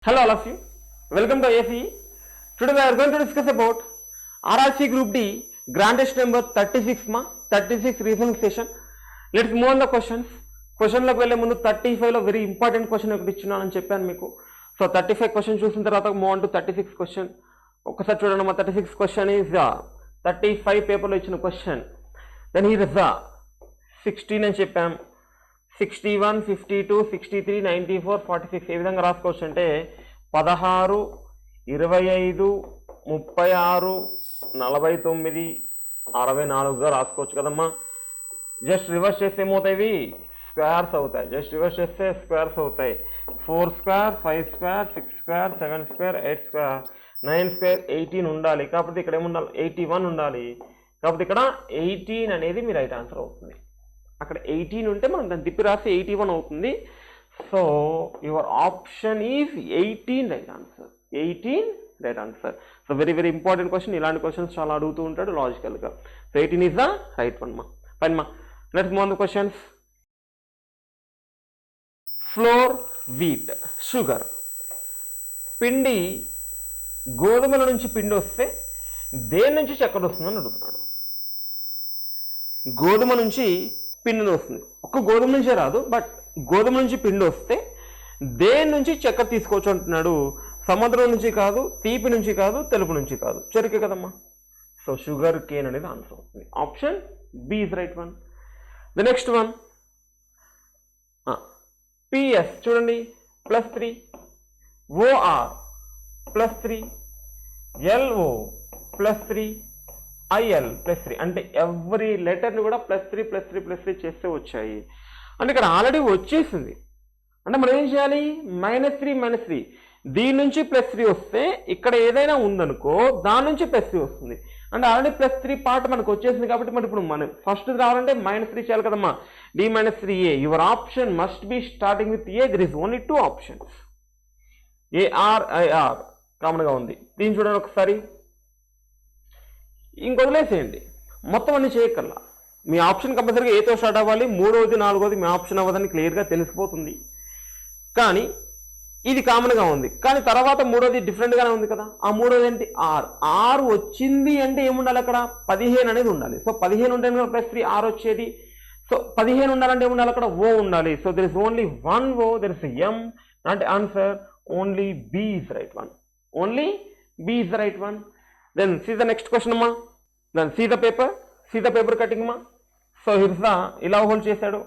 Hello all of you, welcome to ACE. Today we are going to discuss about RRC Group D Grand Test number 36 36 reasoning session. Let's move on the questions. Question loki velle mundu 35 lo very important question okati ichunnanu cheppanu meeku. So 35 question chusin tarvata move on to 36 question. Okasari chudandi ma 36 question is 35 paper lo ichina question. Then here is 16 అని చెప్పాం, 61, 52, 63, 94, 46 ఏ విధంగా రాసుకోవచ్చు అంటే 16, 25, 36, 49, 64గా రాసుకోవచ్చు కదమ్మా. Just reverse చేస్తే ఏమవుతాయి, squares అవుతాయి. జస్ట్ రివర్స్ చేస్తే స్క్వేర్స్ అవుతాయి. 4 square, 5 square, 6 square, 7 square, 8 square, 9 square 18 ఉండాలి. కాకపోతే ఇక్కడ ఏముండాలి, 81 ఉండాలి. కాకపోతే ఇక్కడ 18 అనేది మీ రైట్ ఆన్సర్ అవుతుంది. అక్కడ 18 ఉంటే మనం దాన్ని తిప్పి రాస్తే 81 అవుతుంది. So your option is 18 right answer. 18 right answer. So very very important question. ఇలాంటి క్వశ్చన్స్ చాలా అడుగుతూ ఉంటాడు లాజికల్గా. So 18 is the right one మా. ఫైన్ మా. Let's move on the questions. Floor, wheat, sugar. పిండి, గోధుమల నుంచి పిండి వస్తే దేని నుంచి చక్కెర వస్తుందని అడుగుతున్నాడు. గోధుమ నుంచి పిండి వస్తుంది. ఒక్క గోధుమ నుంచే రాదు, బట్ గోధుమ నుంచి పిండి వస్తే దేని నుంచి చక్కెర తీసుకోవచ్చు అంటున్నాడు. సముద్రం నుంచి కాదు, తీపి నుంచి కాదు, తెలుపు నుంచి కాదు, చెరుకే కదమ్మా. సో షుగర్ కేన్ అనేది ఆన్సర్ అవుతుంది. Option B is right one. The next one PS చూడండి, +3, ఓఆర్ +3, ఎల్ఓ +3, ఐఎల్ +3. అంటే ఎవ్రీ లెటర్ని కూడా +3 చేస్తే వచ్చాయి. అంటే ఇక్కడ ఆల్రెడీ వచ్చేసింది. అంటే మనం ఏం చేయాలి, -3 దీని నుంచి +3 వస్తే ఇక్కడ ఏదైనా ఉందనుకో దాని నుంచి +3 వస్తుంది. అంటే ఆల్రెడీ +3 పార్ట్ మనకు వచ్చేసింది కాబట్టి మరి ఇప్పుడు మనం ఫస్ట్ రావాలంటే -3 చేయాలి కదమ్మా. D-3A. Your option must be starting with A. There is only 2 options, AR, IR కామన్గా ఉంది. దీన్ని చూడండి ఒకసారి. ఇంకొదిలేసేయండి, మొత్తం అన్ని చేయకల్లా. మీ ఆప్షన్ కంపల్సరీగా ఏతో స్టార్ట్ అవ్వాలి. మూడవది, నాలుగోది మీ ఆప్షన్ అవ్వదని క్లియర్గా తెలిసిపోతుంది. కానీ ఇది కామన్గా ఉంది, కానీ తర్వాత మూడోది డిఫరెంట్గానే ఉంది కదా. ఆ మూడోది ఏంటి, ఆర్. ఆర్ వచ్చింది అంటే ఏముండాలి అక్కడ, 15 అనేది ఉండాలి. సో 15 ఉంటే +3 ఆర్ వచ్చేది. సో 15 ఉండాలంటే ఏముండాలి అక్కడ, ఓ ఉండాలి. So there is only 1 O, there is M. అంటే answer only B is right one. Only B is the right one. Then see the next question అమ్మా. Then see the paper cutting అమ్మా. So హిర్స్ ఇలా hold చేశాడు,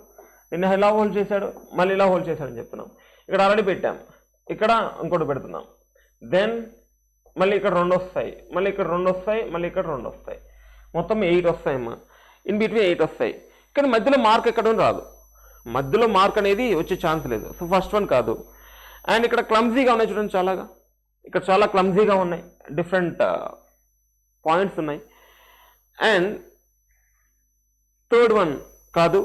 నిన్న ఇలా hold చేశాడు, మళ్ళీ ఇలా హోల్డ్ చేశాడు అని చెప్తున్నాం. ఇక్కడ ఆల్రెడీ పెట్టాం, ఇక్కడ ఇంకోటి పెడుతున్నాం. దెన్ మళ్ళీ ఇక్కడ 2 వస్తాయి, మళ్ళీ ఇక్కడ 2 వస్తాయి, మళ్ళీ ఇక్కడ 2 వస్తాయి. మొత్తం 8 వస్తాయమ్మా. ఇన్ బిట్వీన్ 8 వస్తాయి. కానీ మధ్యలో మార్క్ ఎక్కడ రాదు. మధ్యలో మార్క్ అనేది వచ్చే ఛాన్స్ లేదు. సో ఫస్ట్ వన్ కాదు. అండ్ ఇక్కడ క్లమ్జీగా ఉన్నాయి చూడండి, చాలాగా. ఇక్కడ చాలా క్లమ్జీగా ఉన్నాయి, డిఫరెంట్ పాయింట్స్ ఉన్నాయి. అండ్ థర్డ్ వన్ కాదు,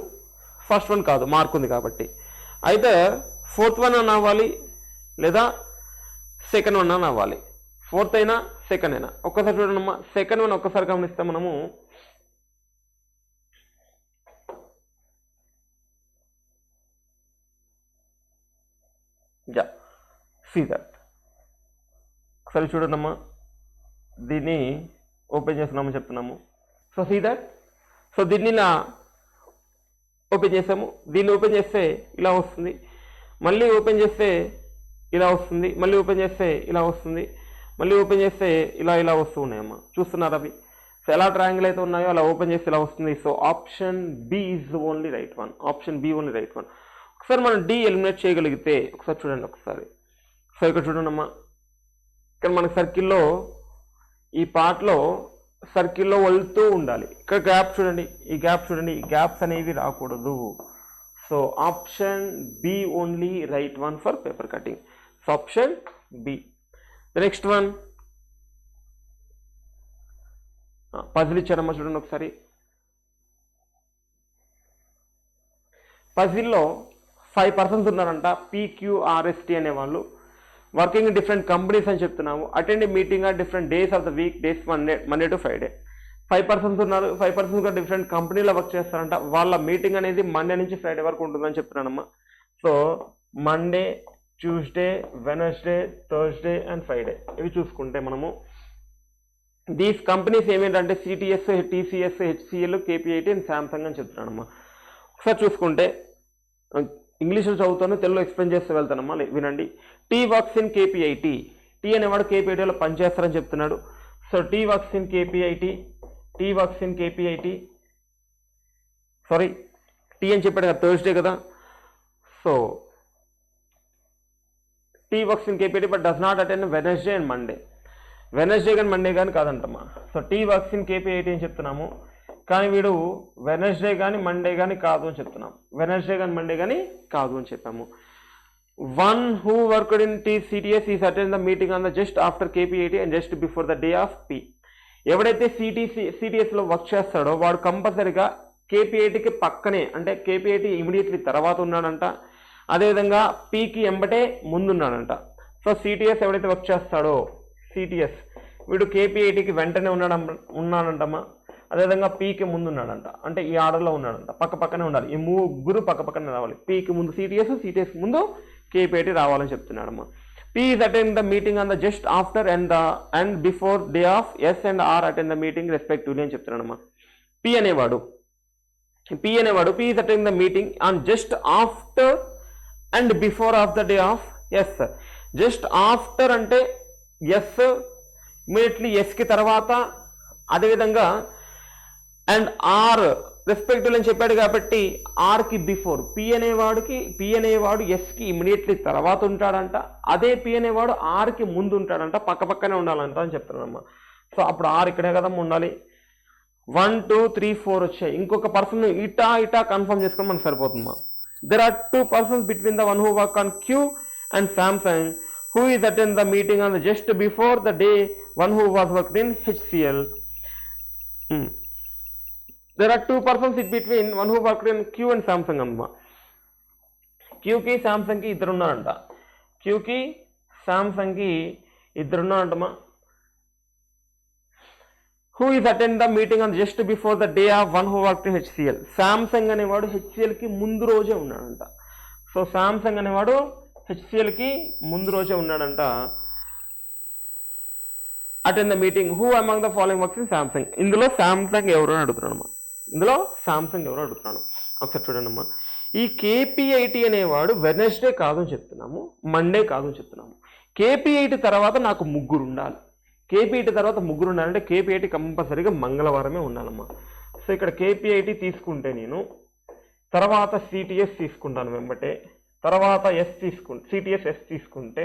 ఫస్ట్ వన్ కాదు, మార్క్ ఉంది కాబట్టి. అయితే ఫోర్త్ వన్ అని అవ్వాలి, లేదా సెకండ్ వన్ అని అవ్వాలి. ఫోర్త్ అయినా సెకండ్ అయినా. ఒక్కసారి చూడండి అమ్మా, సెకండ్ వన్ ఒక్కసారి గమనిస్తే మనము సీ దట్. ఒకసారి చూడండి అమ్మా, దీన్ని ఓపెన్ చేస్తున్నామని చెప్తున్నాము. So see that. సో దీన్ని ఇలా ఓపెన్ చేసాము. దీన్ని ఓపెన్ చేస్తే ఇలా వస్తుంది, మళ్ళీ ఓపెన్ చేస్తే ఇలా వస్తుంది, మళ్ళీ ఓపెన్ చేస్తే ఇలా వస్తుంది, మళ్ళీ ఓపెన్ చేస్తే ఇలా ఇలా వస్తూ ఉన్నాయమ్మా. చూస్తున్నారు అవి. సో ఎలా ట్రయాంగిల్ అయితే ఉన్నాయో అలా ఓపెన్ చేస్తే ఇలా వస్తుంది. So option B is only right one. Option B only right one. ఒకసారి మనం డి ఎలిమినేట్ చేయగలిగితే ఒకసారి చూడండి ఒకసారి. సో ఇక్కడ చూడండి అమ్మా, ఇక్కడ మనకి సర్కిల్లో ఈ పార్ట్లో సర్కిల్లో వెళ్తూ ఉండాలి. ఇక్కడ గ్యాప్ చూడండి, ఈ గ్యాప్ చూడండి, ఈ గ్యాప్స్ అనేవి రాకూడదు. So option B only right one for paper cutting. So option B. The next one puzzle ఇచ్చారమ్మా, చూడండి ఒకసారి. పజిల్లో 5 పర్సన్స్ ఉన్నారంట, PQRST అనేవాళ్ళు. వర్కింగ్ ఇన్ డిఫరెంట్ కంపెనీస్ అని చెప్తున్నాము. Attend meeting are different days of the week, days Monday to Friday. 5 persons ఉన్నారు. 5 persons కూడా డిఫరెంట్ కంపెనీలో వర్క్ చేస్తారంట. వాళ్ళ మీటింగ్ అనేది మండే నుంచి ఫ్రైడే వరకు ఉంటుందని చెప్తున్నానమ్మా. So Monday Tuesday, Wednesday, Thursday and Friday. ఇవి చూసుకుంటే మనము దీస్ కంపెనీస్ ఏమేంటంటే CTS, TCS, HCL, KPIT and Samsung అని చెప్తున్నానమ్మా. ఒకసారి చూసుకుంటే ఇంగ్లీష్లో చదువుతాను, తెలుగులో ఎక్స్ప్లెయిన్ చేస్తూ వెళ్తానమ్మా, వినండి. T works in KPIT. T అనేవాడు కేపీఐటీలో పనిచేస్తారని చెప్తున్నాడు. So T works in KPIT, sorry T అని చెప్పాడు కదా, థర్స్డే కదా. So T works in KPIT but does not attend Wednesday and Monday. Wednesday కానీ మండే కానీ కాదంటమ్మా. So T works in KPIT అని చెప్తున్నాము, కానీ వీడు వెనస్డే కానీ మండే కానీ కాదు అని చెప్తున్నాం. వెనస్డే కానీ మండే కానీ కాదు అని చెప్పాము. One who worked in CTS is attend the meeting on the just after KPIT and just before the day of P. ఎవడైతే సిటిఎస్లో వర్క్ చేస్తాడో వాడు కంపల్సరీగా కేపీఐటీకి పక్కనే, అంటే కేపీఐటీ ఇమీడియట్లీ తర్వాత ఉన్నాడంట, అదేవిధంగా పీకి ఎంబటే ముందున్నాడంట. సో సిటిఎస్ ఎవడైతే వర్క్ చేస్తాడో సిటిఎస్ వీడు కేపీఐటీకి వెంటనే ఉన్నాడంటమ్మా, అదేవిధంగా పీకి ముందు ఉన్నాడంట, అంటే ఈ ఆర్డర్లో ఉన్నాడంట, పక్కనే ఉండాలి. ఈ ముగ్గురు పక్కనే రావాలి. పీకి ముందు సిటిఎస్ ముందు కేపీఐటీ రావాలని చెప్తున్నాడమ్మా. P is attend the meeting on the just after and before day of S and R attend the meeting respectively అని చెప్తున్నాడమ్మా. పీ అనేవాడు P is attend the meeting on just after and before of the day of S. Just after అంటే S, immediately ఎస్కి తర్వాత, అదేవిధంగా and are respective అని చెప్పాడు కాబట్టి ఆర్కి బిఫోర్. పీ అనేవాడు ఎస్కి ఇమీడియట్లీ తర్వాత ఉంటాడంట, అదే పీ అనేవాడు ఆర్కి ముందు ఉంటాడంట, పక్కనే ఉండాలంట అని చెప్తున్నానమ్మా. సో అప్పుడు ఆర్ ఇక్కడే కదా ఉండాలి. 1 2 3 4 వచ్చాయి. ఇంకొక పర్సన్ ఇటా కన్ఫర్మ్ చేసుకొని మనకు సరిపోతుందమ్మా. There are 2 persons between the one who work on Q and Samsung who is attend the meeting on the just before the day one who was worked in HCL. There are 2 persons in between one who worked in Q and Samsung amma. Q ki Samsung ki iddaru unnaranta. Q ki Samsung ki iddaru unnarantama. Who is attend the meeting on just before the day of one who worked in HCL. Samsung అనేవాడు HCL కి ముందు రోజే ఉన్నాడంట. So Samsung అనేవాడు హెచ్సిఎల్కి ముందు రోజే ఉన్నాడంట. Attend the meeting who among the following works in Samsung. ఇందులో సామ్సంగ్ ఎవరు అని అడుగుతున్నాను. ఒకసారి చూడండి అమ్మా. ఈ కేపీఐటీ అనేవాడు వెనస్డే కాదు అని చెప్తున్నాము, మండే కాదు అని చెప్తున్నాము. కేపీఐటీ తర్వాత నాకు ముగ్గురు ఉండాలి. కేపీఐటీ తర్వాత ముగ్గురు ఉండాలంటే కేపీఐటీ కంపల్సరీగా మంగళవారమే ఉండాలమ్మా. సో ఇక్కడ కేపీఐటీ తీసుకుంటే నేను తర్వాత సిటిఎస్ తీసుకుంటాను వెంబటే, తర్వాత సిటిఎస్ ఎస్ తీసుకుంటే,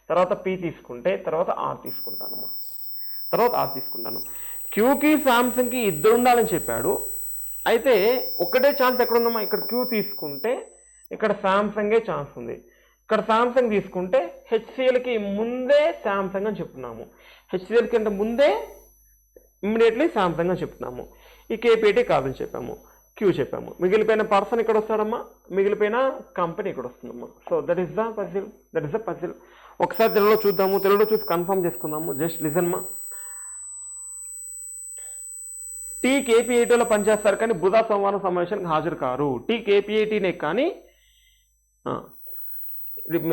తర్వాత పి తీసుకుంటే, తర్వాత ఆర్ తీసుకుంటాను. క్యూకి సామ్సంగ్కి ఇద్దరు ఉండాలని చెప్పాడు. అయితే ఒకటే ఛాన్స్ ఎక్కడుందమ్మా, ఇక్కడ క్యూ తీసుకుంటే ఇక్కడ సామ్సంగే ఛాన్స్ ఉంది. ఇక్కడ సామ్సంగ్ తీసుకుంటే హెచ్సిఎల్కి ముందే సామ్సంగ్ అని చెప్తున్నాము, హెచ్సిఎల్ కంటే ముందే ఇమ్మీడియట్లీ సామ్సంగ్ అని చెప్తున్నాము. ఈ కేపీఐటీ కాదని చెప్పాము, క్యూ చెప్పాము. మిగిలిపోయిన పర్సన్ ఇక్కడ వస్తాడమ్మా, మిగిలిపోయిన కంపెనీ ఇక్కడ వస్తుందమ్మా. So that is the puzzle. ఒకసారి తెలుగులో చూద్దాము, తెలుగులో చూసి కన్ఫర్మ్ చేసుకుందాము. జస్ట్ లిజన్ మా. టీ కేపీఐటీలో పనిచేస్తారు కానీ బుధ సోమవారం సమావేశానికి హాజరు కారు. టీ కేపీఐటీనే కానీ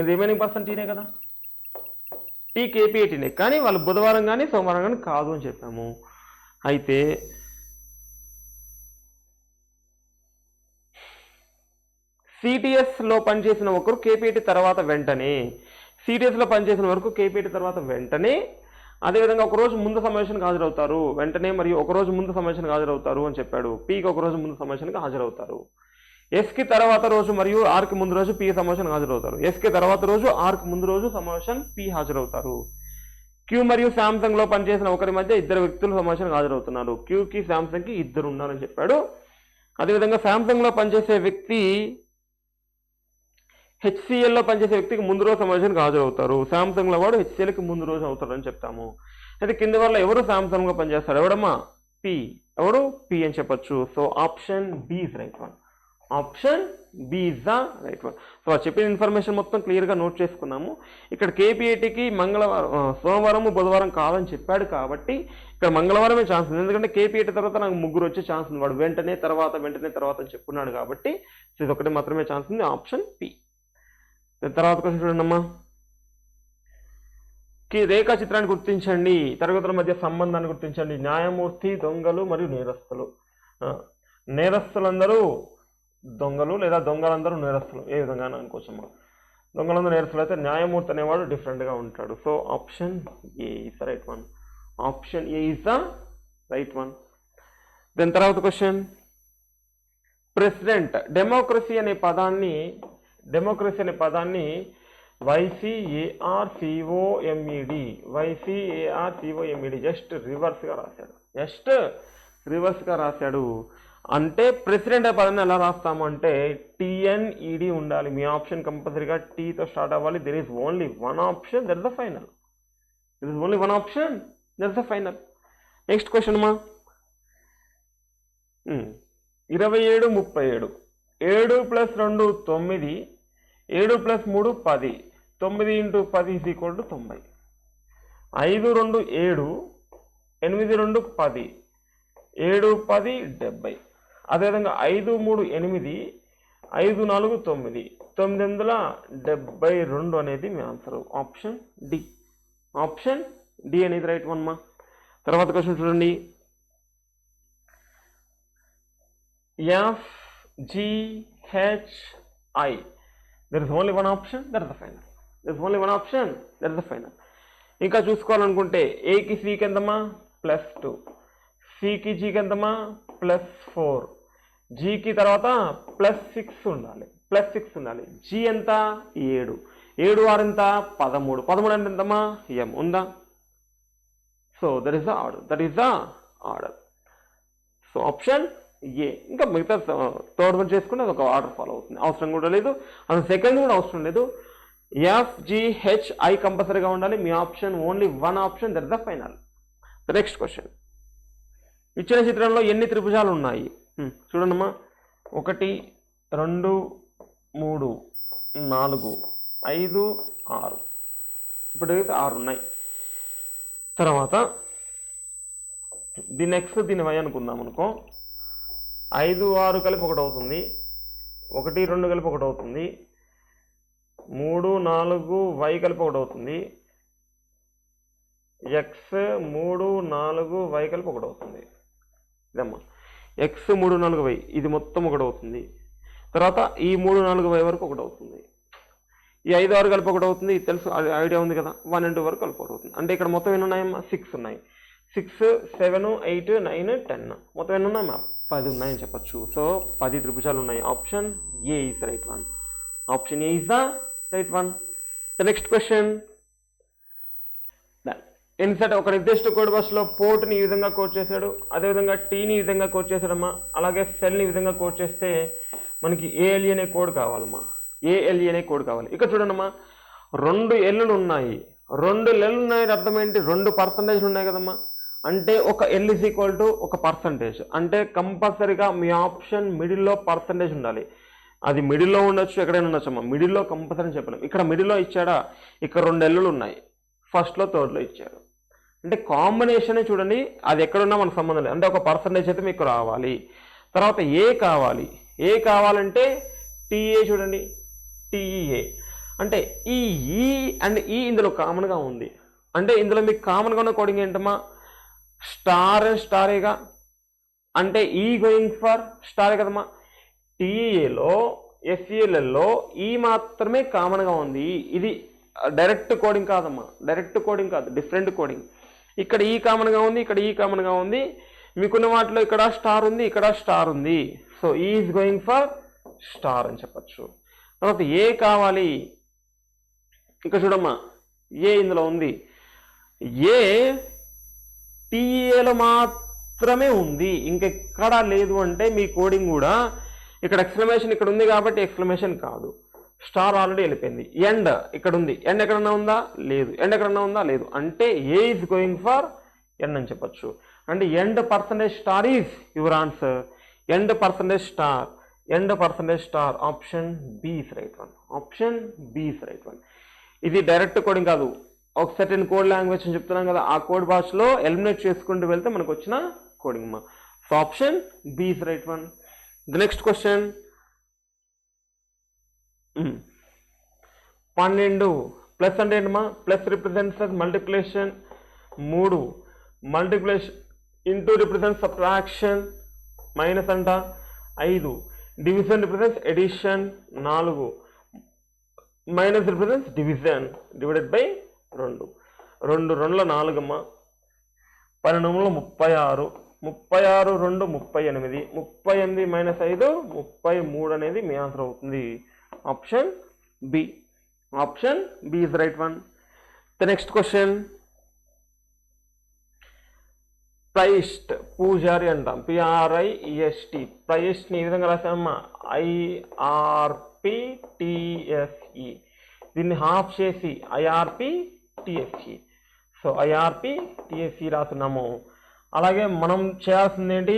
రిమైనింగ్ పర్సన్ టీనే కదా, టీ కేపీఐటీనే కానీ వాళ్ళు బుధవారం కానీ సోమవారం కానీ కాదు అని చెప్పాము. అయితే సిటిఎస్లో పనిచేసిన ఒకరు కేపీఐటీ తర్వాత వెంటనే, సిటిఎస్లో పనిచేసిన వరకు కేపీఐటీ తర్వాత వెంటనే, అదేవిధంగా ఒకరోజు ముందు సమావేశానికి హాజరవుతారు వెంటనే, మరియు ఒకరోజు ముందు సమావేశానికి హాజరవుతారు అని చెప్పాడు. పీకి ఒకరోజు ముందు సమావేశానికి హాజరవుతారు. ఎస్కి తర్వాత రోజు మరియు ఆర్కి ముందు రోజు పీ సమావేశానికి హాజరవుతారు. ఎస్కి తర్వాత రోజు ఆర్కి ముందు రోజు సమావేశం పీ హాజరవుతారు. క్యూ మరియు సామ్సంగ్లో పనిచేసిన ఒకరి మధ్య ఇద్దరు వ్యక్తులు సమావేశానికి హాజరవుతున్నారు. క్యూకి సామ్సంగ్కి ఇద్దరు ఉన్నారని చెప్పాడు. అదేవిధంగా సామ్సంగ్లో పనిచేసే వ్యక్తి హెచ్సిఎల్లో పనిచేసే వ్యక్తికి ముందు రోజు సమావేశానికి హాజరవుతారు. సామ్సంగ్లో వాడు హెచ్సిఎల్కి ముందు రోజు అవుతారని చెప్తాము. అయితే కింది వల్ల ఎవరు సామ్సంగ్లో పనిచేస్తారు, ఎవడమ్మా పి, ఎవడు పి అని చెప్పొచ్చు. So option B is right one. Option B is the right one. So చెప్పిన ఇన్ఫర్మేషన్ మొత్తం క్లియర్గా నోట్ చేసుకున్నాము. ఇక్కడ కేపీఐటీకి సోమవారం బుధవారం కాదని చెప్పాడు కాబట్టి ఇక్కడ మంగళవారమే ఛాన్స్ ఉంది. ఎందుకంటే కేపీఐటీ తర్వాత నాకు ముగ్గురు వచ్చే ఛాన్స్ ఉంది, వాడు వెంటనే తర్వాత అని చెప్పున్నాడు కాబట్టి ఇది ఒకటి మాత్రమే ఛాన్స్ ఉంది. Option P. తర్వాత క్వశ్చన్ చూడండి అమ్మా. రేఖా చిత్రాన్ని గుర్తించండి, తరగతుల మధ్య సంబంధాన్ని గుర్తించండి. న్యాయమూర్తి, దొంగలు మరియు నేరస్తులు. నేరస్తులందరూ దొంగలు లేదా దొంగలందరూ నేరస్తులు, ఏ విధంగా అనుకోవచ్చమ్మా. దొంగలందరూ నేరస్తులు అయితే న్యాయమూర్తి అనేవాడు డిఫరెంట్గా ఉంటాడు. So option A is the right one. Option A is the right one. దాని తర్వాత క్వశ్చన్, ప్రెసిడెంట్. డెమోక్రసీ అనే పదాన్ని YCARCOMED జస్ట్ రివర్స్గా రాశాడు. అంటే ప్రెసిడెంట్ అనే పదాన్ని ఎలా రాస్తాము అంటే TNED ఉండాలి. మీ ఆప్షన్ కంపల్సరీగా టీతో స్టార్ట్ అవ్వాలి. There is only one option, that is the final. Next question అమ్మా. 27, 37. 7 + 2 9, 7 + 3 10, 9 × 10 = 90. 5, 2 7, 8, 2 10, 7, 10 70. అదేవిధంగా 5, 3 8, 5, 4 9, 972 అనేది మీ ఆన్సర్. ఆప్షన్ డి అనేది రైట్ వన్ మా. తర్వాత క్వశ్చన్ చూడండి. FGHI. There is only one option, that is the final. ఇంకా చూసుకోవాలనుకుంటే ఏకి సికి ఎంతమా +2, సికి జీకి ఎంతమా +4, జీకి తర్వాత +6 ఉండాలి. జీ ఎంత 7, 7 6 ఎంత 13, 13 అంటే ఎంతమా ఎం ఉందా. So that is the order. So option A. ఇంకా మిగతా థర్డ్ వన్ చేసుకుంటే అది ఒక ఆర్డర్ ఫాలో అవుతుంది, అవసరం కూడా లేదు. అసలు సెకండ్ కూడా అవసరం లేదు. FGHI కంపల్సరీగా ఉండాలి. మీ option only one option, that is the final. Next question, ఇచ్చిన చిత్రంలో ఎన్ని త్రిభుజాలు ఉన్నాయి చూడండమ్మా. 1 2 3 4 5 6. ఇప్పటికైతే 6 ఉన్నాయి. తర్వాత దీని X దీని Y అనుకుందాం అనుకో. 5 6 కలిపి 1 అవుతుంది, 1 2 కలిపి 1 అవుతుంది, 3 4 Y కలిపి 1 అవుతుంది, X 3 4 Y కలిపి 1 అవుతుంది. ఇదమ్మా X 3 4 Y, ఇది మొత్తం 1 అవుతుంది. తర్వాత ఈ 3 4 Y వరకు 1 అవుతుంది. ఈ 5 6 కలిపి 1 అవుతుంది, ఇది తెలుసు, ఐడియా ఉంది కదా. 1 and 2 వరకు కలిపి 1 అవుతుంది. అంటే ఇక్కడ మొత్తం ఎన్ని ఉన్నాయమ్మా 6 ఉన్నాయి. 6 7 8 9 10, మొత్తం ఎన్ని ఉన్నాయమ్మా 10 ఉన్నాయని చెప్పచ్చు. సో 10 త్రిభుజాలు ఉన్నాయి. Option A is right one. The next question, insert. ఒక నిర్దిష్ట కోడ్ బస్సులో పోర్ట్ని ఈ విధంగా కోడ్ చేశాడు, అదేవిధంగా టీని ఈ విధంగా కోడ్ చేశాడమ్మా, అలాగే సెల్ని ఈ విధంగా కోడ్ చేస్తే మనకి ALE అనే కోడ్ కావాలమ్మా. ALE అనే కోడ్ కావాలి. ఇక్కడ చూడండమ్మా, 2 L'లు ఉన్నాయి. 2 L'లు ఉన్నాయి అర్థం ఏంటి, 2 పర్సంటేజ్ ఉన్నాయి కదమ్మా. అంటే ఒక L = ఒక పర్సంటేజ్. అంటే కంపల్సరీగా మీ ఆప్షన్ మిడిల్లో పర్సంటేజ్ ఉండాలి. అది మిడిల్లో ఉండొచ్చు, ఎక్కడైనా ఉండొచ్చు అమ్మా. మిడిల్లో కంపల్సరీ చెప్పలేము. ఇక్కడ మిడిల్లో ఇచ్చాడా, ఇక్కడ 2 L'లు ఉన్నాయి, ఫస్ట్లో థర్డ్లో ఇచ్చాడు. అంటే కాంబినేషన్ చూడండి, అది ఎక్కడున్నా మనకు సంబంధం లేదు. అంటే ఒక పర్సంటేజ్ అయితే మీకు రావాలి. తర్వాత ఏ కావాలంటే TA చూడండి, TEA. అంటే ఈ అండ్ ఈ ఇందులో కామన్గా ఉంది. అంటే ఇందులో మీకు కామన్గా ఉన్న కోడింగ్ ఏంటమ్మా, స్టార్ అండ్ స్టారేగా. అంటే ఈ గోయింగ్ ఫర్ స్టారే కదమ్మా. TEAలో SELలో ఈ మాత్రమే కామన్గా ఉంది. ఇది డైరెక్ట్ కోడింగ్ కాదమ్మా, డిఫరెంట్ కోడింగ్. ఇక్కడ ఈ కామన్గా ఉంది, ఇక్కడ ఈ కామన్గా ఉంది. మీకున్న వాటిలో ఇక్కడ స్టార్ ఉంది, ఇక్కడ స్టార్ ఉంది. So is going for star అని చెప్పచ్చు. తర్వాత ఏ కావాలి, ఇంకా చూడమ్మా, ఏ ఇందులో ఉంది. ఏ TEAలో మాత్రమే ఉంది, ఇంకెక్కడా లేదు. అంటే మీ కోడింగ్ కూడా ఇక్కడ ఎక్స్క్లమేషన్ ఇక్కడ ఉంది కాబట్టి ఎక్స్క్లమేషన్ కాదు, స్టార్ ఆల్రెడీ వెళ్ళిపోయింది. ఎండ్ ఇక్కడ ఉంది, ఎండ్ ఎక్కడన్నా ఉందా లేదు, ఎండ్ ఎక్కడన్నా ఉందా లేదు. అంటే A is going for and అని చెప్పచ్చు. అంటే and percentage star is your answer. And percentage star. Option B is right one. ఇది డైరెక్ట్ కోడింగ్ కాదు, ఒక సర్టెన్ కోడ్ లాంగ్వేజ్ అని చెప్తున్నాం కదా, ఆ కోడ్ భాషలో ఎలిమినేట్ చేసుకుంటూ వెళ్తే మనకు వచ్చిన కోడింగ్ మా. So option B is right one. The next question, 12 plus అంటే ఏంటమ్మా plus represents multiplication 3 multiplication into represent subtraction minus అంట 5 division represents addition 4 minus represents division divided by 2 2 4 అమ్మా 12 36 36 2 38 38 మైనస్ 5 33 అనేది మీ ఆన్సర్ అవుతుంది option B is the right one. The next question, priest పూజారి అంటాం PRIEST priest ని ఈ విధంగా రాసామమ్మా IRPTSE దీన్ని హాఫ్ చేసి IRPTSE సో IRPTSE రాస్తున్నాము అలాగే మనం చేయాల్సింది ఏంటి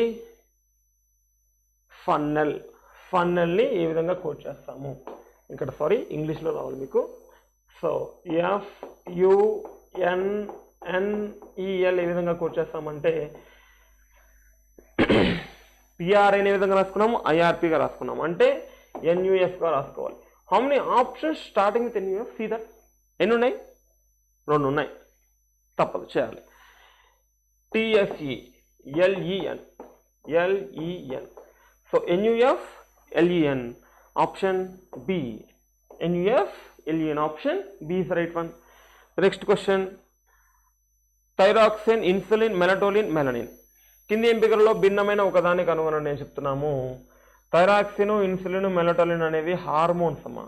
ఫన్నెల్ని ఈ విధంగా కోడ్ చేస్తాము ఇక్కడ సారీ ఇంగ్లీష్లో రావాలి మీకు సో FUNNEL ఏ విధంగా కోడ్ చేస్తామంటే PRI ఏ విధంగా రాసుకున్నాము IRPగా రాసుకున్నాము అంటే NUFగా రాసుకోవాలి how many options starting with NUF see that ఎన్ని ఉన్నాయి 2 ఉన్నాయి తప్పదు చేయాలి TSE LEN so NUF LEN option B NUF LEN option B is the right one. The next question, thyroxine insulin melatonin melanin కింది ఎంపికలలో భిన్నమైన ఒకదాన్ని కనుగొనండి నేను చెప్తున్నాము థైరాక్సిన్ ఇన్సులిన్ మెలటోలిన్ అనేవి హార్మోన్స్ అమ్మా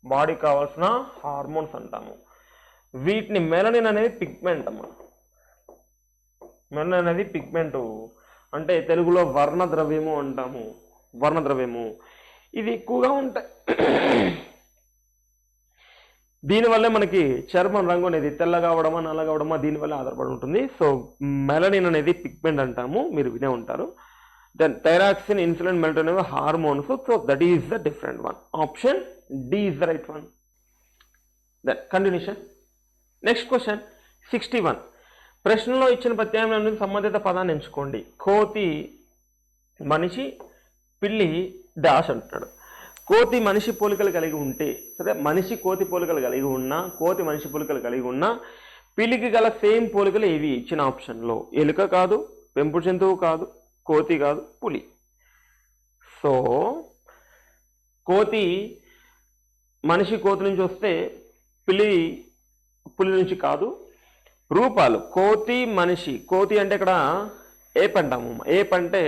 బాడీకి కావాల్సిన హార్మోన్స్ అంటాము వీటిని మెలనిన్ అనేది పిగ్మెంట్ అమ్మా మెలనిన్ అనేది పిగ్మెంట్ అంటే తెలుగులో వర్ణద్రవ్యము అంటాము వర్ణద్రవ్యము ఇది ఎక్కువగా ఉంటాయి దీనివల్లే మనకి చర్మం రంగు అనేది తెల్లగా అవడమా నల్లగా అవడమా దీనివల్ల ఆధారపడి ఉంటుంది సో మెలనిన్ అనేది పిగ్మెంట్ అంటాము మీరు వినే ఉంటారు దెన్ థైరాక్సిన్ ఇన్సులిన్ మెలటోనిన్ అనేవి hormones so that is the different one option D is the right one then continuation next question 61 ప్రశ్నలో ఇచ్చిన ప్రత్యామ్నాయం నుండి సంబంధిత పదాన్ని ఎంచుకోండి కోతి మనిషి పిల్లి డాష్ అంటాడు కోతి మనిషి పోలికలు కలిగి ఉంటే సరే మనిషి కోతి పోలికలు కలిగి ఉన్నా కోతి మనిషి పోలికలు కలిగి ఉన్నా పిల్లికి గల సేమ్ పోలికలు ఏవి ఇచ్చిన ఆప్షన్లో ఎలుక కాదు పెంపుడు జంతువు కాదు కోతి కాదు పులి సో కోతి మనిషి కోతి నుంచి వస్తే పిల్లి పులి నుంచి కాదు రూపాలు కోతి మనిషి కోతి అంటే ఇక్కడ ఏప్ అంటాము ఏప్ అంటే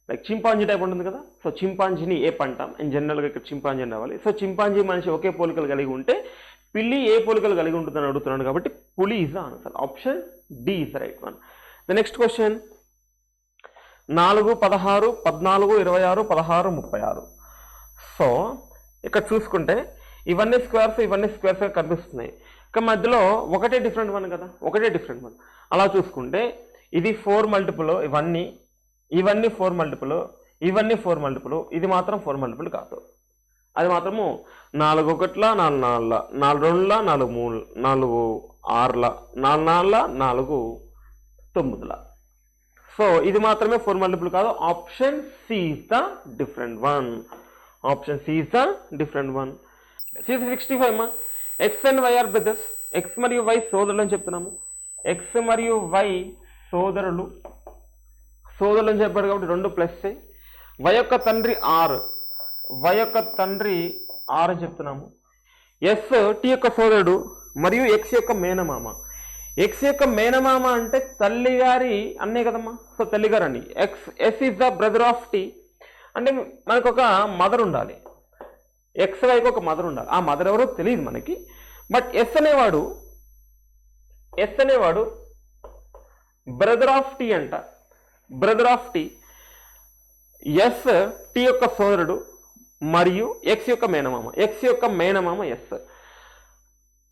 లైక్ చింపాంజీ టైప్ ఉంటుంది కదా సో చింపాంజీని ఏప్ అంటాం ఇన్ జనరల్గా ఇక్కడ చింపాంజీ అని రావాలి సో చింపాంజీ మనిషి ఒకే పోలికలు కలిగి ఉంటే పిల్లి ఏ పోలికలు కలిగి ఉంటుందని అడుగుతున్నాడు కాబట్టి పులి is the answer option D is the right one the next question 4 16 14 26 16 36 so ఇక్కడ చూసుకుంటే ఇవన్నీ స్క్వేర్స్ కనిపిస్తున్నాయి ఇక మధ్యలో ఒకటే డిఫరెంట్ వన్ కదా ఒకటే డిఫరెంట్ వన్ అలా చూసుకుంటే ఇది 4 మల్టిపుల్ ఇవన్నీ 4 మల్టిపుల్ ఇవన్నీ 4 మల్టిపుల్ ఇది మాత్రం 4 మల్టిపుల్ కాదు అది మాత్రము 4 1 4 4 4 2 4 3 4 6 4 4 9 సో ఇది మాత్రమే 4 మల్టిపుల్ కాదు option C is the different one option C is the different one 65 అమ్మా X and Y are brothers X మరియు వై సోదరులు అని చెప్తున్నాము ఎక్స్ మరియు వై సోదరులు అని చెప్పాడు కాబట్టి 2 ప్లస్ వై యొక్క తండ్రి ఆర్ అని చెప్తున్నాము ఎస్ టీ యొక్క సోదరుడు మరియు ఎక్స్ యొక్క మేనమామ ఎక్స్ యొక్క మేనమామ అంటే తల్లిగారి అన్నే కదమ్మా సో తల్లిగారు అండి S is the brother of T అంటే మనకు ఒక మదర్ ఉండాలి ఎక్స్ వైకి ఒక మదర్ ఉండాలి ఆ మదర్ ఎవరో తెలియదు మనకి బట్ ఎస్ అనేవాడు బ్రదర్ ఆఫ్ టీ అంట brother of T S T యొక్క సోదరుడు మరియు ఎక్స్ యొక్క మేనమామ ఎస్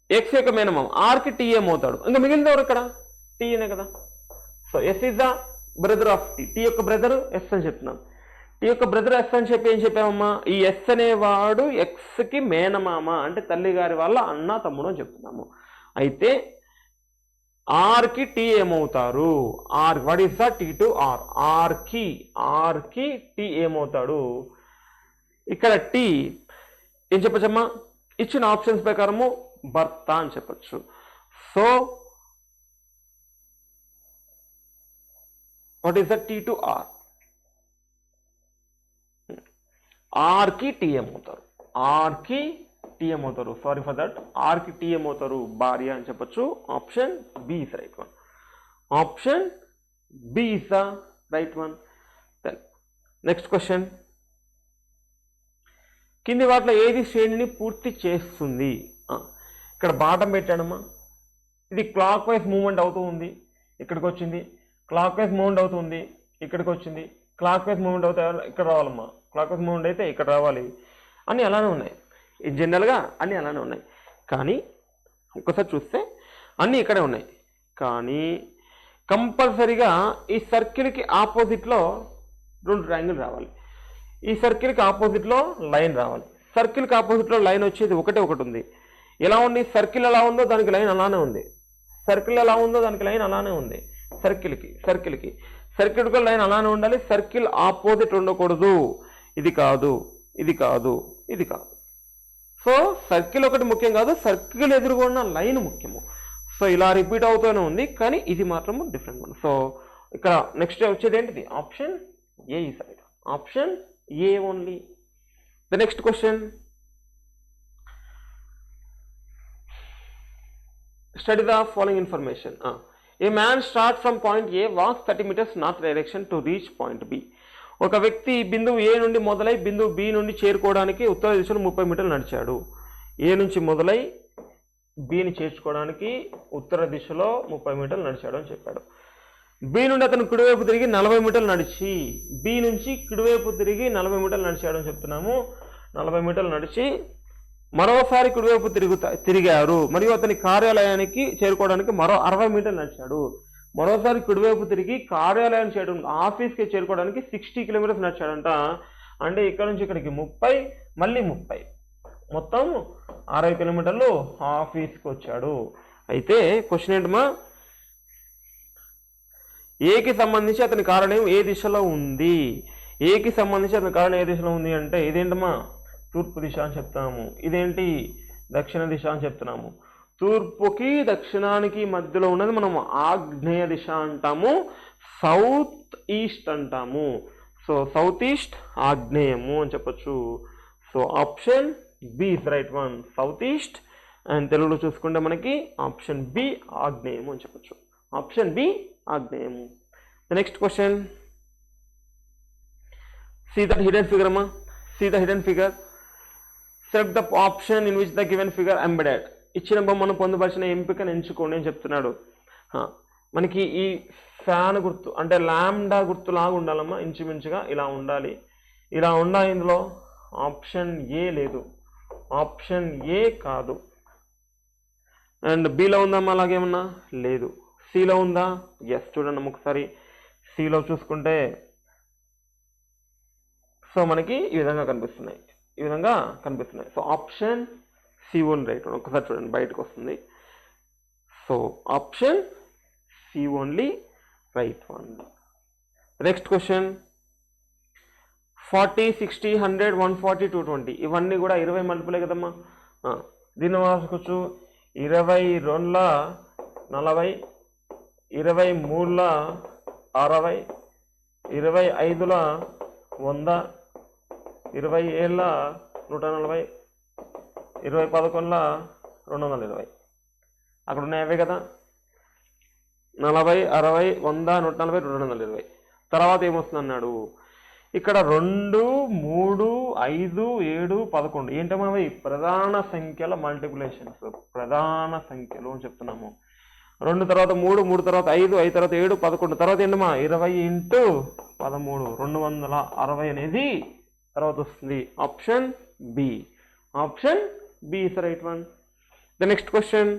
ఎక్స్ యొక్క మేనమామ ఆర్కి టీ ఏమవుతాడు ఇంకా మిగిలిన ఎవరు ఇక్కడ టీ అనే కదా so S is the brother of T T యొక్క బ్రదర్ ఎస్ అని చెప్తున్నాం టీ యొక్క బ్రదర్ ఎస్ అని చెప్పి ఏం చెప్పామమ్మా ఈ ఎస్ అనేవాడు ఎక్స్కి మేనమామ అంటే తల్లి గారి వాళ్ళ అన్న తమ్ముడు అని చెప్తున్నాము అయితే ఆర్కి టీ ఏమవుతారు R what is the T to ఆర్కి టీ ఏమవుతాడు ఇక్కడ టీ ఏం చెప్పచ్చమ్మా, ఇచ్చిన ఆప్షన్స్ ప్రకారము భర్త అని చెప్పచ్చు. So what is the T to R? ఆర్కి టీఎం అవుతారు, ఆర్కి టీఎం అవుతారు, సారీ ఫర్ దట్, ఆర్కి టీఎం అవుతారు భార్య అని చెప్పచ్చు. Option B is right one. Option B is the right one. Then next question, కింది వాటిలో ఏది శ్రేణిని పూర్తి చేస్తుంది? ఇక్కడ బాటం పెట్టాడమ్మా, ఇది క్లాక్ వైజ్ మూవ్మెంట్ అవుతూ ఉంది, ఇక్కడికి వచ్చింది, క్లాక్ వైజ్ మూవ్మెంట్ అవుతుంది, ఇక్కడికి వచ్చింది, క్లాక్ వైజ్ మూవ్మెంట్ అవుతే ఇక్కడ రావాలమ్మా, క్లాక్ వైజ్ మూవ్మెంట్ అయితే ఇక్కడ రావాలి, అన్నీ అలానే ఉన్నాయి, జనరల్గా అన్నీ అలానే ఉన్నాయి. కానీ ఒక్కసారి చూస్తే అన్నీ ఇక్కడే ఉన్నాయి, కానీ కంపల్సరీగా ఈ సర్కిల్కి ఆపోజిట్లో 2 ట్రయాంగిల్ రావాలి, ఈ సర్కిల్కి ఆపోజిట్లో లైన్ రావాలి. సర్కిల్కి ఆపోజిట్లో లైన్ వచ్చేది ఒకటి ఉంది. ఎలా ఉంది? సర్కిల్ ఎలా ఉందో దానికి లైన్ అలానే ఉంది, సర్కిల్ ఎలా ఉందో దానికి లైన్ అలానే ఉంది. సర్కిల్కి లైన్ అలానే ఉండాలి, సర్కిల్ ఆపోజిట్ ఉండకూడదు. ఇది కాదు, ఇది కాదు, ఇది కాదు. సో సర్కిల్ ఒకటి ముఖ్యం కాదు, సర్కిల్ ఎదురుకున్న లైన్ ముఖ్యము. సో ఇలా రిపీట్ అవుతూనే ఉంది, కానీ ఇది మాత్రము డిఫరెంట్ వన్. సో ఇక్కడ నెక్స్ట్ వచ్చేది ఏంటిది? ఆప్షన్ ఏ ఈ side, option A only. The next question, study the following information. A man start from point A, walks 30 meters north direction to reach point B. ఒక వ్యక్తి బిందువు ఏ నుండి మొదలై బిందువు బి నుండి చేరుకోవడానికి ఉత్తర దిశలో 30 మీటర్లు నడిచాడు. ఏ నుంచి మొదలై బిని చేర్చుకోవడానికి ఉత్తర దిశలో 30 మీటర్లు నడిచాడు అని చెప్పాడు. బి నుండి అతను కుడివైపు తిరిగి 40 మీటర్లు నడిచి, బి నుంచి కుడివైపు తిరిగి 40 మీటర్లు నడిచాడు అని చెప్తున్నాము. 40 మీటర్లు నడిచి మరోసారి కుడివైపు తిరిగారు, మరియు అతని కార్యాలయానికి చేరుకోవడానికి మరో 60 మీటర్లు నడిచాడు. మరోసారి కుడివైపు తిరిగి కార్యాలయాన్ని చేయడం, ఆఫీస్కి చేరుకోవడానికి 60 kilometers నడిచాడంట. అంటే ఇక్కడ నుంచి ఇక్కడికి 30, మళ్ళీ 30, మొత్తం 60 kilometers ఆఫీస్కి వచ్చాడు. అయితే క్వశ్చన్ ఏంటమ్మా, ఏకి సంబంధించి అతని కార్యాలయం ఏ దిశలో ఉంది? ఏకి సంబంధించి అతని కార్యాలయం ఏ దిశలో ఉంది అంటే ఇదేంటమ్మా? తూర్పు దిశ అని చెప్తాము. ఇదేంటి? దక్షిణ దిశ అని చెప్తున్నాము. తూర్పుకి దక్షిణానికి మధ్యలో ఉన్నది మనం ఆగ్నేయ దిశ అంటాము, సౌత్ ఈస్ట్ అంటాము. సో సౌత్ ఈస్ట్ ఆగ్నేయము అని చెప్పచ్చు. So option B is right one, south east. And తెలుగులో చూసుకుంటే మనకి ఆప్షన్ బి ఆగ్నేయము అని చెప్పచ్చు. ఆప్షన్ బి ఆగ్నేయము. The next question, see that hidden figure అమ్మా, see the hidden figure, select the option in which the given figure embedded. ఇచ్చిన బొమ్మను పొందుపరిచిన ఎంపికను ఎంచుకోండి అని చెప్తున్నాడు. మనకి ఈ ఫ్యాన్ గుర్తు అంటే లాంబ్డా గుర్తు లాగా ఉండాలమ్మా, ఇంచుమించుగా ఇలా ఉండాలి, ఇలా ఉండాలి. ఇందులో ఆప్షన్ ఏ లేదు, ఆప్షన్ ఏ కాదు. అండ్ బిలో ఉందమ్మా అలాగేమన్నా? లేదు. సిలో ఉందా? ఎస్. చూడండి ఒకసారి సిలో చూసుకుంటే సో మనకి ఈ విధంగా కనిపిస్తున్నాయి, ఈ విధంగా కనిపిస్తున్నాయి. So option C only right one. ఒకసారి చూడండి బయటకు వస్తుంది. So option C only right one. Next question, 40, 60, 100, 140, 220 ఇవన్నీ కూడా 20 మల్టిపులే కదమ్మా. దీన్ని రాసుకోవచ్చు 22ల 40, 23ల 60, 25ల 100, 27ల 140, 11ల 220. అక్కడ ఉన్నాయి అవే కదా, 40, 60, 100, 140, 220. తర్వాత ఏమొస్తుంది అన్నాడు ఇక్కడ 2, 3, 5, 7, 11 ఏంటమ్మా అవి? ప్రధాన సంఖ్యల మల్టిప్లికేషన్స్, ప్రధాన సంఖ్యలు అని చెప్తున్నాము. 2 తర్వాత 3, 3 తర్వాత 5, 5 తర్వాత 7, 11 తర్వాత ఏంటమ్మా 20 × 13 260 అనేది తర్వాత వస్తుంది. Option B, option B is right one. The next question,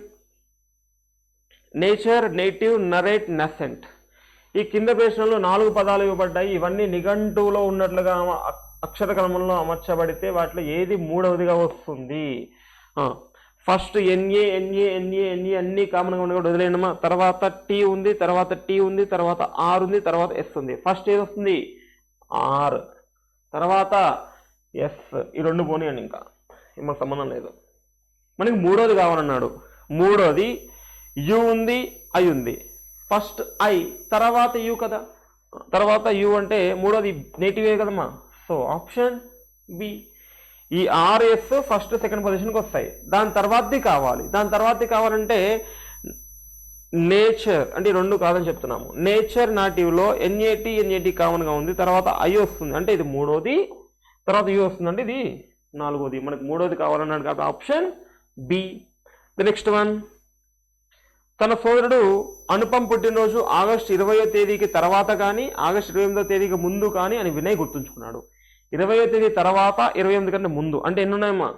nature, native, narrate, nascent. ఈ కింద ప్రశ్నలో 4 పదాలు ఇవ్వబడ్డాయి. ఇవన్నీ నిఘంటువులో ఉన్నట్లుగా అక్షర క్రమంలో అమర్చబడితే వాటిలో ఏది మూడవదిగా వస్తుంది? ఫస్ట్ ఎన్ఏ ఎన్ఏ ఎన్ఏ ఎన్ఏ అన్ని కామన్గా ఉండి కూడా వదిలేనమ్మా. తర్వాత టీ ఉంది, తర్వాత టీ ఉంది, తర్వాత ఆర్ ఉంది, తర్వాత ఎస్ ఉంది. ఫస్ట్ ఏది వస్తుంది? ఆర్. తర్వాత ఎస్, ఈ రెండు పోనీయండి, ఇంకా మాకు సంబంధం లేదు. మనకి మూడోది కావాలన్నాడు. మూడోది యు ఉంది, ఐ ఉంది. ఫస్ట్ ఐ తర్వాత యు కదా, తర్వాత యు అంటే మూడోది నేటివే కదమ్మా. So option B. ఈ ఆర్ఎస్ ఫస్ట్ సెకండ్ పొజిషన్కి వస్తాయి. దాని తర్వాతది కావాలి. దాని తర్వాతది కావాలంటే నేచర్ అంటే రెండు కాదని చెప్తున్నాము. నేచర్ నాటివ్లో ఎన్ఏటి కామన్గా ఉంది, తర్వాత ఐ వస్తుంది అంటే ఇది మూడోది, తర్వాత యు వస్తుంది అంటే ఇది నాలుగోది. మనకు మూడోది కావాలన్నాడు కాబట్టి option B. The next one, తన సోదరుడు అనుపమ్ పుట్టినరోజు ఆగస్టు 20వ తేదీకి తర్వాత కానీ ఆగస్టు 28వ తేదీకి ముందు కానీ అని వినయ్ గుర్తుంచుకున్నాడు. 20వ తేదీ తర్వాత 28 కంటే ముందు అంటే ఎన్ని ఉన్నాయమ్మా?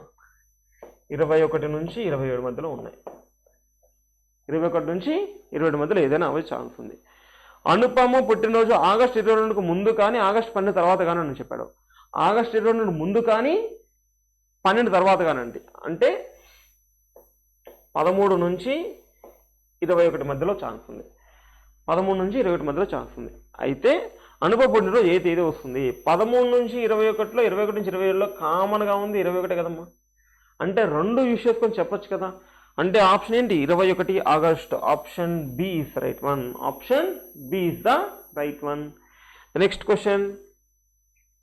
21 నుంచి 27 మధ్యలో ఉన్నాయి. 21 నుంచి 27 మధ్యలో ఏదైనా అవే ఛాన్స్ ఉంది. అనుపమ పుట్టినరోజు ఆగస్టు 22కు ముందు కానీ ఆగస్టు 12 తర్వాత కానీ అని చెప్పాడు. ఆగస్టు 22 ముందు కానీ 12 తర్వాత కానండి అంటే 13 నుంచి 21 మధ్యలో ఛాన్స్ ఉంది. 13 నుంచి 21 మధ్యలో ఛాన్స్ ఉంది. అయితే అనుపమ పుట్టినరోజు ఏ తేదీ వస్తుంది? 13 నుంచి 21లో, 21 నుంచి 27లో కామన్గా ఉంది 21 కదమ్మా. అంటే రెండు యూస్ చేసుకొని చెప్పొచ్చు కదా. అంటే ఆప్షన్ ఏంటి? 21 August. Option B is right one. Option B is the right one. Next question,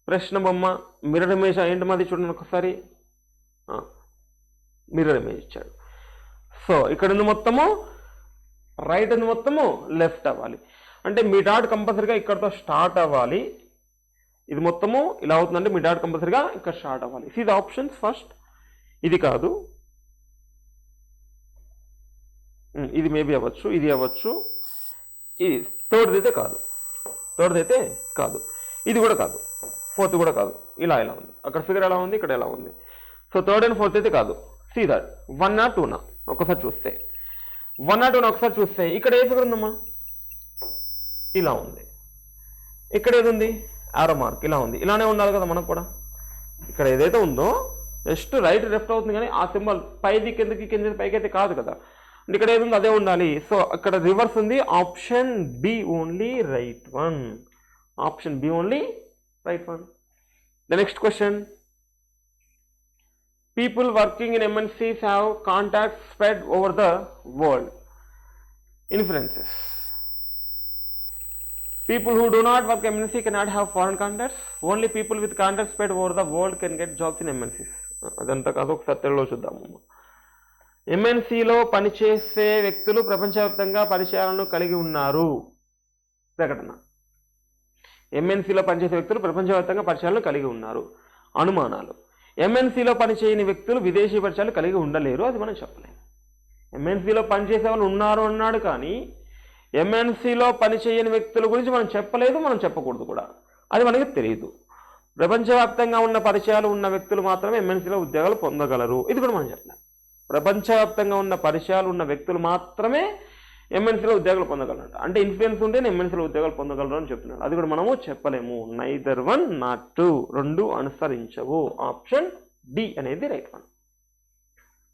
ప్రశ్న బొమ్మ మిర్రర్ ఇమేజ్ ఏంటి మాది చూడండి ఒకసారి. మిర్రర్ ఇమేజ్ ఇచ్చాడు. సో ఇక్కడ ఉంది మొత్తము రైట్, ఉంది మొత్తము లెఫ్ట్ అవ్వాలి. అంటే మీ డాట్ కంపల్సరీగా ఇక్కడతో స్టార్ట్ అవ్వాలి. ఇది మొత్తము ఇలా అవుతుందంటే మీ డాట్ కంపల్సరీగా ఇక్కడ స్టార్ట్ అవ్వాలి. See the options first. ఇది కాదు, ఇది మేబీ అవ్వచ్చు, ఇది అవ్వచ్చు, ఇది థర్డ్ది అయితే కాదు, థర్డ్ది అయితే కాదు, ఇది కూడా కాదు, ఫోర్త్ కూడా కాదు. ఇలా ఇలా ఉంది, అక్కడ ఫిగర్ ఎలా ఉంది, ఇక్కడ ఎలా ఉంది. సో థర్డ్ అండ్ ఫోర్త్ అయితే కాదు. సీ దట్ 1 or 2 ఒకసారి చూస్తే 1 or 2 ఒకసారి చూస్తే ఇక్కడ ఏ ఫిగర్ ఉందమ్మా? ఇలా ఉంది. ఇక్కడ ఏది ఉంది? ఆరో మార్క్ ఇలా ఉంది. ఇలానే ఉండాలి కదా మనకు కూడా. ఇక్కడ ఏదైతే ఉందో జస్ట్ రైట్ లెఫ్ట్ అవుతుంది కానీ ఆ సింబల్ పైది కిందకి కిందకి పైకి అయితే కాదు కదా. ఇక్కడ ఏది ఉందో అదే ఉండాలి. సో అక్కడ రివర్స్ ఉంది. Option B only right one. Option B only right one. The next question, people working in MNCs have contacts spread over the world. Inferences. People who do not work in MNC cannot have foreign contacts. Only people with contacts spread over the world can get jobs in MNCs. అదంతా కాదు, ఒకసారి తెలుగులో చూద్దాము. ఎంఎన్సీలో పనిచేసే వ్యక్తులు ప్రపంచవ్యాప్తంగా పరిచయాలను కలిగి ఉన్నారు. ప్రకటన. ఎంఎన్సీలో పనిచేసే వ్యక్తులు ప్రపంచవ్యాప్తంగా పరిచయాలను కలిగి ఉన్నారు. అనుమానాలు. ఎంఎన్సీలో పనిచేయని వ్యక్తులు విదేశీ పరిచయాలు కలిగి ఉండలేరు. అది మనం చెప్పలేము. ఎంఎన్సీలో పనిచేసే వాళ్ళు ఉన్నారు అన్నాడు కానీ ఎంఎన్సీలో పనిచేయని వ్యక్తుల గురించి మనం చెప్పలేదు, మనం చెప్పకూడదు కూడా. అది మనకి తెలియదు. ప్రపంచవ్యాప్తంగా ఉన్న పరిచయాలు ఉన్న వ్యక్తులు మాత్రమే ఎంఎన్సీలో ఉద్యోగాలు పొందగలరు. ఇది కూడా మనం చెప్పలేము. ప్రపంచవ్యాప్తంగా ఉన్న పరిచయాలు ఉన్న వ్యక్తులు మాత్రమే ఎంఎన్సీలో ఉద్యోగాలు పొందగలరు. అంటే ఇన్ఫ్లుయెన్స్ ఉంటేనే ఎంఎన్సీలో ఉద్యోగాలు పొందగలరు అని చెప్తున్నాడు. అది కూడా మనము చెప్పలేము. నైదర్ వన్ నాట్ టూ, రెండు అనుసరించవు. ఆప్షన్ డి అనేది రైట్ వన్.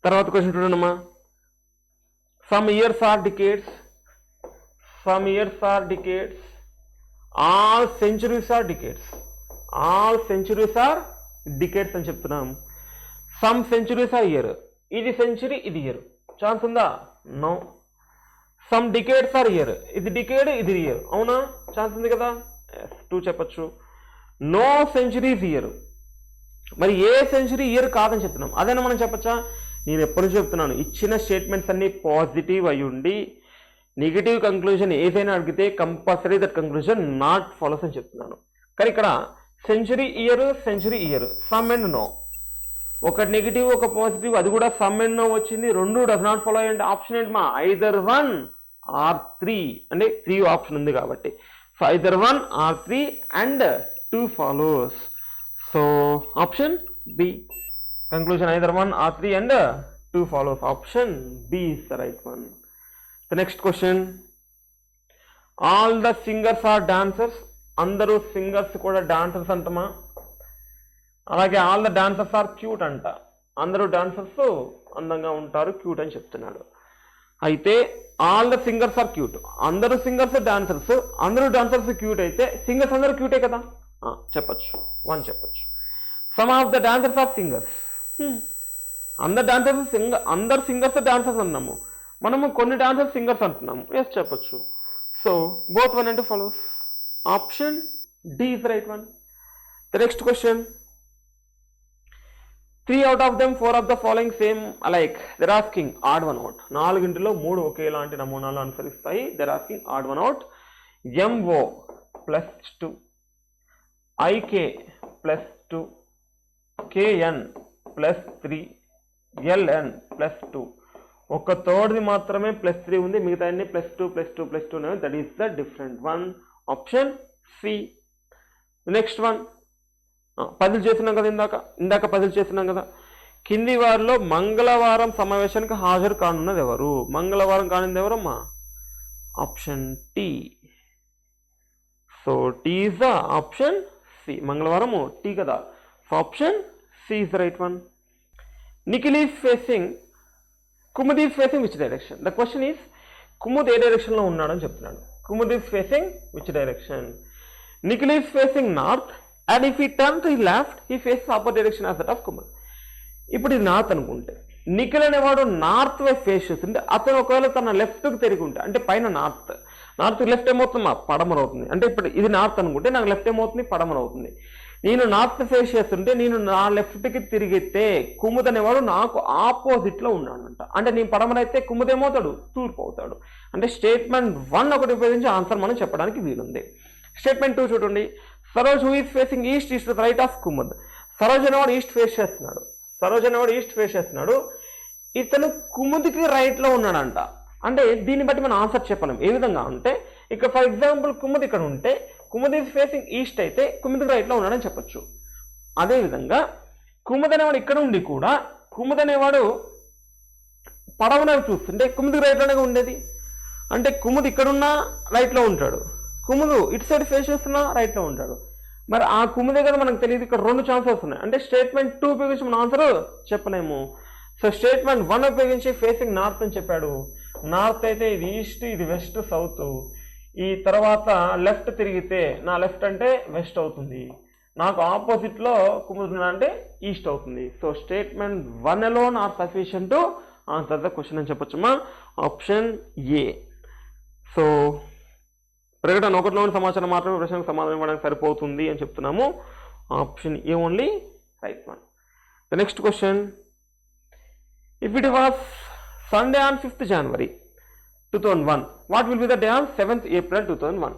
తర్వాత క్వశ్చన్ చూడండమ్మా. Some years are decades. Some years are decades. All centuries are decades. All centuries are decades అని చెప్తున్నాం. Some centuries are year. ఇది సెంచురీ, ఇది ఇయర్. ఛాన్స్ ఉందా? No. Some decades are year. ఇది decade, ఇది year. అవునా? Chance ఉంది కదా. 2 చెప్పచ్చు. No centuries year. మరి ఏ సెంచురీ ఇయర్ కాదని చెప్తున్నాం. అదైనా మనం చెప్పచ్చా? నేను ఎప్పటి నుంచి చెప్తున్నాను, ఇచ్చిన స్టేట్మెంట్స్ అన్ని పాజిటివ్ అయి ఉండి నెగిటివ్ కంక్లూజన్ ఏదైనా అడిగితే compulsory that conclusion not follows అని చెప్తున్నాను. కానీ ఇక్కడ century year, century year, some and no. ఒక నెగిటివ్ ఒక పాజిటివ్, అది కూడా సమ్ అండ్ నో వచ్చింది. రెండు డస్ నాట్ ఫాలో అయ్యండి. ఆప్షన్ ఏంటి మా? ఐదర్ 1 or 3 అంటే 3 ఆప్షన్ ఉంది కాబట్టి. So either 1 or 3 and 2 follows. So option B. Conclusion either 1 or 3 and 2 follows. Option B is the right one. The next question, all the singers are dancers. అందరూ singers కూడా dancers అంటమా? అలాగే all the dancers are cute అంట. అందరూ dancers అందంగా ఉంటారు, cute అని చెప్తున్నాడు. అయితే all the singers are cute. అందరూ సింగర్స్ డాన్సర్స్, అందరూ డాన్సర్స్ క్యూట్ అయితే సింగర్స్ అందరూ క్యూటే కదా చెప్పచ్చు. 1 చెప్పచ్చు. Some of the dancers are singers. అందరు సింగర్స్ డాన్సర్స్ అన్నాము, మనము కొన్ని డాన్సర్స్ సింగర్స్ అంటున్నాము. ఎస్ చెప్పొచ్చు. So both 1 and 2 follows. Option D is the right one. The next question. 3 out of them, 4 of the following same alike. They're asking odd one out. 4 3 ఒకేలాంటి నమూనాలు అనుసరిస్తాయి. They're asking odd one out. MO plus 2, IK plus 2, KN plus 3, LN plus 2. ఒక థర్డ్ది మాత్రమే +3 ఉంది, మిగతా అన్ని +2 +2 +2 ఉన్నాయి. That is the different one. Option C. Next one, puzzle చేస్తున్నాం కదా, ఇందాక పజిల్ చేస్తున్నాం కదా. కింది వారిలో మంగళవారం సమావేశానికి హాజరు కానున్నది ఎవరు? మంగళవారం కానుంది ఎవరమ్మా? Option T. So T is the option C. మంగళవారము టీ కదా. So option C is the right one. Nikhil is facing, Kumud is facing which direction? The question is Kumud ఏ డైరెక్షన్లో ఉన్నాడని చెప్తున్నాడు. Kumud is facing which direction? Nikhil is facing north and if he turn to left he faces opposite direction as that of Kumud. ఇప్పుడు ఇది north అనుకుంటే, నిఖిల్ అనేవాడు north వైపు face చేస్తుంటే, అతను ఒకవేళ తన లెఫ్ట్కి తిరిగి ఉంటే, అంటే పైన నార్త్ లెఫ్ట్ ఏమవుతుంది? పడమర అవుతుంది. అంటే ఇప్పుడు ఇది నార్త్ అనుకుంటే నాకు లెఫ్ట్ ఏమవుతుంది? పడమర అవుతుంది. నేను నార్త్ ఫేస్ చేస్తుంటే నేను నా లెఫ్ట్కి తిరిగితే కుముద్ అనేవాడు నాకు ఆపోజిట్లో ఉన్నాడంట. అంటే నేను పడమరైతే కుముద్ ఏమవుతాడు? తూర్పు అవుతాడు. అంటే స్టేట్మెంట్ 1 ఒకటి ఉపయోగించి ఆన్సర్ మనం చెప్పడానికి వీలుంది. స్టేట్మెంట్ 2 చూడండి. Saroj who is facing east east right of Kumud. Saroj అనేవాడు ఈస్ట్ ఫేస్ చేస్తున్నాడు. ఇతను కుముద్కి రైట్లో ఉన్నాడంట. అంటే దీన్ని బట్టి మనం ఆన్సర్ చెప్పలేం. ఏ విధంగా అంటే, ఇక్కడ ఫర్ ఎగ్జాంపుల్ కుముద్ ఇక్కడ ఉంటే, కుముద్ ఈజ్ ఫేసింగ్ ఈస్ట్ అయితే కుముద్కి రైట్లో ఉన్నాడని చెప్పొచ్చు. అదేవిధంగా కుముద్ అనేవాడు ఇక్కడ ఉండి కూడా కుముద్ అనేవాడు పడవన చూస్తుంటే కుముద్కి రైట్లోనే ఉండేది. అంటే కుముద్ ఇక్కడున్నా రైట్లో ఉంటాడు, కుముద్ ఇటు సైడ్ ఫేస్ చేస్తున్నా రైట్లో ఉంటాడు. మరి ఆ కుముదే కదా మనకు తెలియదు. ఇక్కడ 2 ఛాన్సెస్ ఉన్నాయి. అంటే స్టేట్మెంట్ 2 ఉపయోగించి మనం ఆన్సర్ చెప్పలేము. సో స్టేట్మెంట్ 1 ఉపయోగించి ఫేసింగ్ నార్త్ అని చెప్పాడు. నార్త్ అయితే ఇది ఈస్ట్, ఇది వెస్ట్, సౌత్. ఈ తర్వాత లెఫ్ట్ తిరిగితే నా లెఫ్ట్ అంటే వెస్ట్ అవుతుంది, నాకు ఆపోజిట్లో కుముద్ అంటే ఈస్ట్ అవుతుంది. So statement 1 alone are sufficient to answer the question అని చెప్పొచ్చమ్మా. Option A. సో ప్రకటన 1లోని సమాచారం మాత్రమే ప్రశ్నకు సమాధానం ఇవ్వడానికి సరిపోతుంది అని చెప్తున్నాము. Option A only right one. The next question. If it was Sunday on 5th January 2001, what will be the day on 7th April 2001?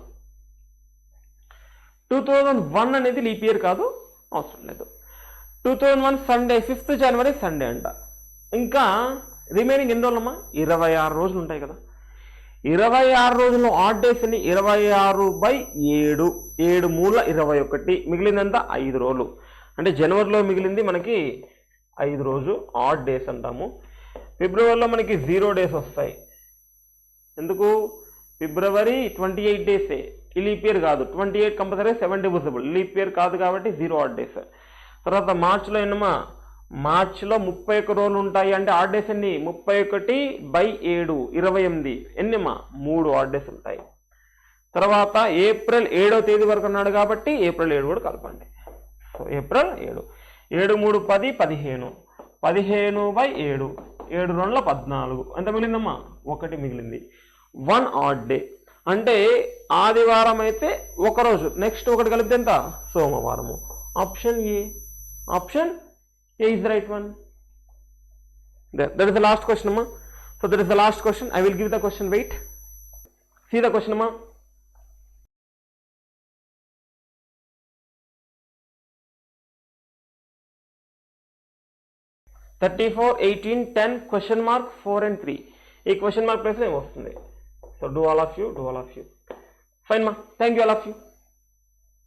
2001 అనేది లీప్ ఇయర్ కాదు, అవసరం లేదు. 2001 సండే 5th January సండే అంట. ఇంకా రిమైనింగ్ ఎన్ని రోజులమ్మా? 26 రోజులు ఉంటాయి కదా. 26 రోజుల్లో ఆడ్ డేస్ అని 26/7, 7 మూల 21, మిగిలిందంతా 5 రోజులు. అంటే జనవరిలో మిగిలింది మనకి 5 రోజు ఆడ్ డేస్ అంటాము. ఫిబ్రవరిలో మనకి 0 డేస్ వస్తాయి. ఎందుకు? ఫిబ్రవరి 28 డేసే, ఈ లీప్ ఇయర్ కాదు. 28 కంపల్సరీ, 7 డివిజిబుల్, లీప్ ఇయర్ కాదు కాబట్టి 0 ఆడ్ డేస్. తర్వాత మార్చిలో ఎన్నమ్మా? మార్చిలో 31 రోజులు ఉంటాయి. అంటే ఆడ్ డేస్ ఎన్ని? 31/7, 28. ఎన్నమ్మా? 3 ఆడ్ డేస్ ఉంటాయి. తర్వాత ఏప్రిల్ 7వ తేదీ వరకు ఉన్నాడు కాబట్టి ఏప్రిల్ 7 కూడా కలపండి. So April 7, 7 3 10, 15, 15/7, 7 2 14. ఎంత మిగిలిందమ్మా? 1 మిగిలింది. 1 ఆడ్ డే. అంటే ఆదివారం అయితే 1 రోజు, నెక్స్ట్ 1 కలిపితే ఎంత? సోమవారము. Option A. Option A is the right one. That is the last question, amma. So that is the last question. I will give the question. Wait. See the question, amma. (34, 18, 10, question mark 4 and 3. A question mark place em vastundi. So do all of you. Fine, ma. Thank you all of you.